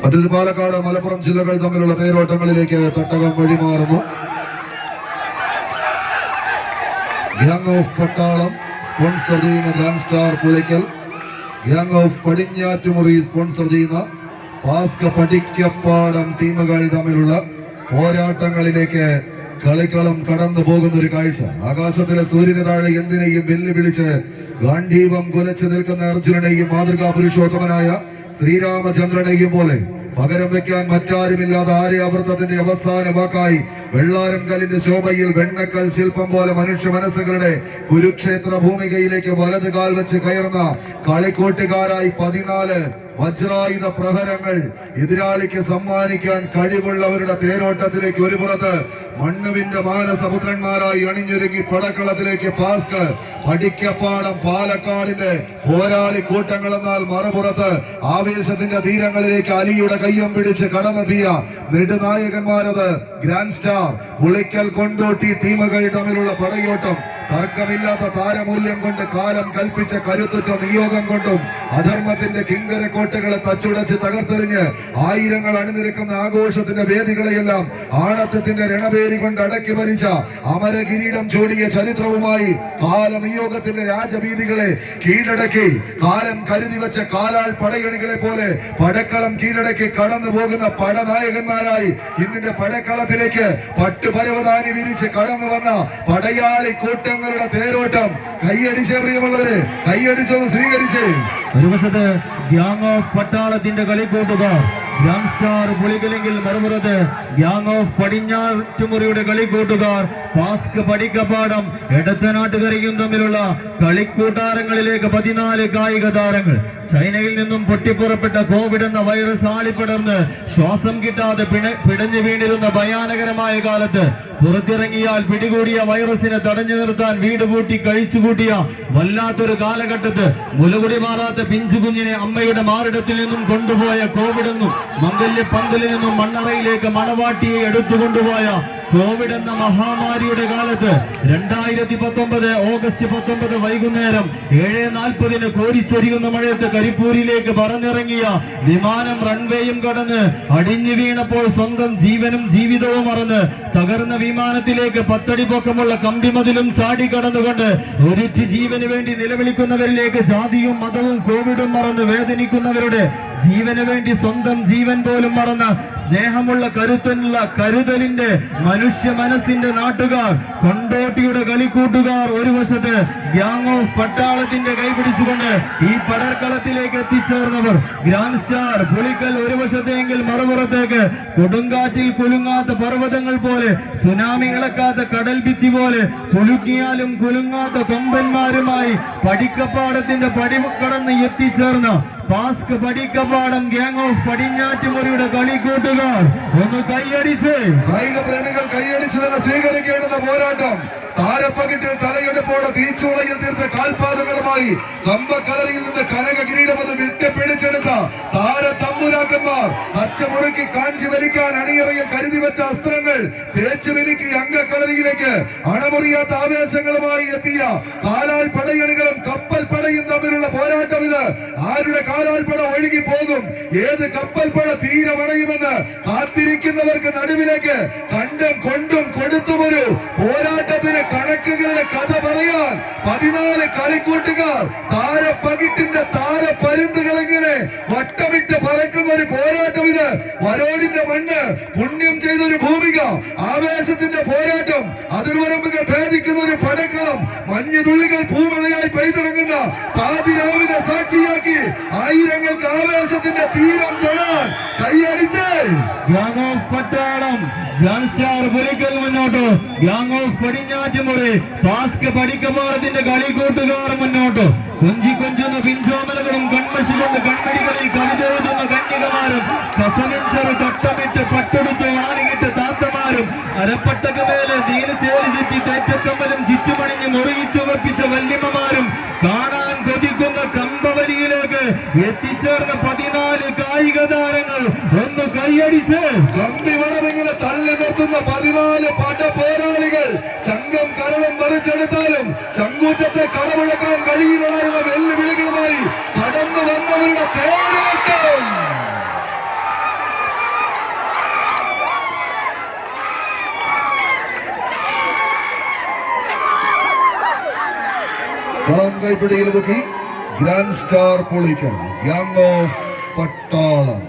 മറ്റൊരു പാലക്കാട് മലപ്പുറം ജില്ലകൾ തമ്മിലുള്ള തേരോട്ടങ്ങളിലേക്ക് തട്ടകം വഴിമാറുന്നു. ഗ്യാങ് ഓഫ് പട്ടാളം സ്പോൺസർ ചെയ്യുന്ന grand star Pulikkal, gang of Padinjattumuri sponsor ചെയ്യുന്ന പാസ്ക പടിക്കപ്പാടം ടീമുകൾ തമ്മിലുള്ള പോരാട്ടങ്ങളിലേക്ക് കളിക്കളം കടന്നു പോകുന്ന ഒരു കാഴ്ച. ആകാശത്തിലെ സൂര്യന് താഴെ എന്തിനേയും വെല്ലുവിളിച്ച് ഗാന്ധീപം കുലച്ചു നിൽക്കുന്ന അർജുനനെയും മാതൃകാ പുരുഷോത്തമനായ ശ്രീരാമചന്ദ്രനെയും പോലെ പകരം വെക്കാൻ മറ്റാരുമില്ലാതെ ആര്യാവൃത്തത്തിന്റെ അവസാന വാക്കായി വെള്ളാരം കല്ലിന്റെ ശോഭയിൽ വെണ്ണക്കൽ ശില്പം പോലെ മനുഷ്യ മനസ്സുകളുടെ കുരുക്ഷേത്ര ഭൂമികയിലേക്ക് വലത് കാൽ വെച്ച് കയറുന്ന കളിക്കോട്ടുകാരായി 14 വജ്രായുധ പ്രഹരങ്ങൾ എതിരാളിക്ക് സമ്മാനിക്കാൻ കഴിവുള്ളവരുടെ തേരോട്ടത്തിലേക്ക് ഒരു പുറത്ത് മണ്ണുവിന്റെ മാനസപുത്രന്മാരായി അണിഞ്ഞൊരുങ്ങി പടക്കളത്തിലേക്ക് പാസ്ക് പടിക്കപ്പാടം പാലക്കാടിന്റെ പോരാളി കൂട്ടങ്ങൾ എന്നാൽ മറുപുറത്ത് ആവേശത്തിന്റെ തീരങ്ങളിലേക്ക് അലിയുടെ കയ്യം പിടിച്ച് കടന്നെത്തിയ നെടുനായകന്മാരത് ഗ്രാൻഡ് സ്റ്റാർ പുളിക്കൽ കൊണ്ടോട്ടി ടീമുകൾ തമ്മിലുള്ള പടയോട്ടം തർക്കമില്ലാത്ത താരമൂല്യം കൊണ്ട് കാലം കൽപ്പിച്ച കരുത്തുറ്റ നിയോഗം കൊണ്ടും അധർമ്മത്തിന്റെ കിങ്കര കോട്ടകളെ തച്ചുടച്ച് തകർത്തെറിഞ്ഞ് ആയിരങ്ങൾ അണിനിരക്കുന്ന ആഘോഷത്തിന്റെ വേദികളെയെല്ലാം ആണത്തത്തിന്റെ രണപേരി കൊണ്ട് അടക്കി ഭരിച്ച അമരകിരീടം ചൂടിയ ചരിത്രവുമായി കാലനിയോഗത്തിന്റെ രാജവീതികളെ കീഴടക്കി കാലം കരുതി വെച്ച കാലാൾ പടയണികളെ പോലെ പടക്കളം കീഴടക്കി കടന്നു പോകുന്ന പടനായകന്മാരായി ഇന്നിന്റെ പടക്കളത്തിലേക്ക് പട്ടുപരവതാനി വിരിച്ച് കടന്നു വന്ന പടയാളി കൂട്ടങ്ങളുടെ തേരോട്ടം കൈയടിച്ചെറിയുമുള്ളവര് കൈയടിച്ചൊന്ന് സ്വീകരിച്ച് ഒരു വശത്ത് ഗ്യാങ് ഓഫ് പട്ടാളത്തിന്റെ കളിക്കൂട്ടുകാർ ഗ്രാൻഡ് സ്റ്റാർ പുളിക്കലെങ്കിൽ മറുപുറത്ത് ഗ്യാങ് ഓഫ് പടിഞ്ഞാറ്റുമുറിയുടെ കളിക്കൂട്ടുകാർ പാസ്ക് പടിക്കപ്പാടം എടത്തനാട്ടുകരയും തമ്മിലുള്ള കളിക്കൂട്ടാരങ്ങളിലേക്ക് 14 കായിക താരങ്ങൾ. ചൈനയിൽ നിന്നും പൊട്ടിപ്പുറപ്പെട്ട കോവിഡ് എന്ന വൈറസ് ആളിപ്പടർന്ന് ശ്വാസം കിട്ടാതെ പിടഞ്ഞു വീണിരുന്ന ഭയാനകരമായ കാലത്ത് പുറത്തിറങ്ങിയാൽ പിടികൂടിയ വൈറസിനെ തടഞ്ഞു നിർത്താൻ വീട് പൂട്ടി കഴിച്ചുകൂട്ടിയ വല്ലാത്തൊരു കാലഘട്ടത്ത് മുലകുടി മാറാത്ത പിഞ്ചുകുഞ്ഞിനെ അമ്മയുടെ മാറിടത്തിൽ നിന്നും കൊണ്ടുപോയ കോവിഡ് എന്നും മംഗല്യ പന്തലിൽ നിന്നും മണ്ണറയിലേക്ക് മണവാട്ടിയെ എടുത്തുകൊണ്ടുപോയ കോവിഡ് എന്ന മഹാമാരിയുടെ കാലത്ത് 2019 ഓഗസ്റ്റ് 19 വൈകുന്നേരം 7:40 കോരിച്ചൊരിയുന്ന മഴയത്ത് കരിപ്പൂരിലേക്ക് പറന്നിറങ്ങിയ വിമാനം റൺവേയും കടന്ന് അടിഞ്ഞു വീണപ്പോൾ സ്വന്തം ജീവനും ജീവിതവും മറന്ന് തകർന്ന വിമാനത്തിലേക്ക് 10 അടി പൊക്കമുള്ള കമ്പിമതിലും ചാടി കടന്നുകൊണ്ട് ഒരിറ്റ് ജീവന് വേണ്ടി നിലവിളിക്കുന്നവരിലേക്ക് ജാതിയും മതവും കോവിഡും മറന്ന് വേദനിക്കുന്നവരുടെ ജീവന് വേണ്ടി സ്വന്തം ജീവൻ പോലും മറന്ന സ്നേഹമുള്ള കരുത്തനുള്ള കരുതലിന്റെ മനുഷ്യ മനസ്സിന്റെ നാട്ടുകാർ കൊണ്ടോട്ടിയുടെ കളിക്കൂട്ടുകാർ ഒരു വശത്ത് ഗ്യാങ് ഓഫ് പട്ടാളത്തിന്റെ കൈപിടിച്ചുകൊണ്ട് ഈ പടർക്കളത്തിലേക്ക് എത്തിച്ചേർന്നവർ ഗ്രാൻഡ് സ്റ്റാർ പുളിക്കൽ ഒരു വശത്തെങ്കിൽ മറുപുറത്തേക്ക് കൊടുങ്കാറ്റിൽ കുലുങ്ങാത്ത പർവ്വതങ്ങൾ പോലെ സുനാമി ഇളക്കാത്ത കടൽ ഭിത്തി പോലെ കുലുങ്ങിയാലും കുലുങ്ങാത്ത കൊമ്പന്മാരുമായി പടിക്കപ്പാടത്തിന്റെ പടി കടന്ന് എത്തിച്ചേർന്ന പാസ്ക് പടിക്കപ്പാടം ഗ്യാങ് ഓഫ് പടിഞ്ഞാറ്റുമുറിയുടെ കളിക്കൂട്ടുകാർ ഒന്ന് കൈയടിച്ച് കായിക പ്രേമികൾ കൈയടിച്ച് തന്നെ സ്വീകരിക്കേണ്ടുന്ന പോരാട്ടം താരപ്പകിട്ടിൽ തലയെടുപ്പോടെ തീച്ചൂളയിൽ തീർത്ത കാൽപാദങ്ങളുമായി കമ്പക്കളരിയിൽ നിന്ന് കനക കിരീടമത് വിട്ട് പിടിച്ചെടുത്ത താരത്തമ്പുരാക്കന്മാർ പച്ചമുറുക്കി കാഞ്ചി വലിക്കാൻ അണിയറയിൽ കരുതി വെച്ച അസ്ത്രങ്ങൾ തേച്ചു മിനുക്കി അംഗക്കളരിയിലേക്ക് അണമുറിയാത്ത ആവേശങ്ങളുമായി എത്തിയ കാലാൽ പടയണികളും കപ്പൽ പടയും തമ്മിലുള്ള പോരാട്ടം ഇത്. ആരുടെ കാലാൽ പട ഒഴുകി പോകും, ഏത് കപ്പൽ പട തീരമണയുമെന്ന് കാത്തിരിക്കുന്നവർക്ക് നടുവിലേക്ക് കണ്ടും കൊണ്ടും കൊടുത്തുമൊരു പോരാട്ടത്തിന് കണക്കുകളുടെ കഥ പറയാൻ 14 കളിക്കൂട്ടുകാർ താരപ്പകിട്ടിന്റെ താരപരുന്തുകളെങ്ങനെ വട്ടമിട്ട് പറക്കുന്ന ഒരു പോരാട്ടം ഇത്. വരോടിന്റെ മണ്ണ് പുണ്യം ചെയ്തൊരു ഭൂമിക, ആവേശത്തിന്റെ പോരാട്ടം, അതിർവരമ്പുകൾ ഭേദിക്കുന്ന ഒരു പടക്കളം, മഞ്ഞുതുള്ളികൾ ഭൂമികയായി പെയ്തിറങ്ങുന്ന പാതിരാവിനെ സാക്ഷിയാക്കി ആയിരങ്ങൾക്ക് ആവേശത്തിന്റെ തീരം തൊഴാൻ കൈയടിച്ച് ഗ്യാങ് ഓഫ് പട്ടാളം ഗ്രാൻഡ് സ്റ്റാർ പുലിക്കൽ മുന്നോട്ട്, ഗ്യാങ് ഓഫ് പടിഞ്ഞാറ്റുമുറി പാസ്ക് പടിക്കപ്പാടത്തിന്റെ കളിക്കൂട്ടുകാർ മുന്നോട്ട്. കൊഞ്ചി കൊഞ്ചുന്ന പിഞ്ചോമലകളും കൺമശി കൊണ്ട് കൺമടികളിൽ കവിതെഴുതുന്ന കന്യകമാരും കസമിഞ്ചറ് തട്ടമിട്ട് പട്ടെടുത്ത് വാണികിട്ട് താത്തമാരും അരപ്പട്ടക്ക് മേലെ നീല ചേരി ചുറ്റി തേറ്റക്കമ്പലും ചുറ്റുമണിഞ്ഞ് മുറുകിച്ചുവപ്പിച്ച വല്യമ്മമാരും കാണാൻ കൊതിക്കുന്ന കമ്പവലിയിലേക്ക് എത്തിച്ചേർന്ന 14 യുവതാരങ്ങൾ ഒന്ന് കൈയടിച്ച് കമ്പി വളമിങ്ങനെ തള്ളി നിർത്തുന്ന 14 പട പോരാളികൾ ചങ്കം കരളും മറിച്ചെടുത്താലും ചങ്കൂറ്റത്തെ കടമുഴക്കാൻ കഴിയില്ല എന്ന വെല്ലുവിളികളുമായി കടന്നു വന്നവരുടെ തേരോട്ടം. കളം കൈപ്പിടിയിൽ നോക്കി ഗ്രാൻഡ് സ്റ്റാർ പൊളിക്കൽ ഗ്യാങ് ഓഫ് പട്ടാളം.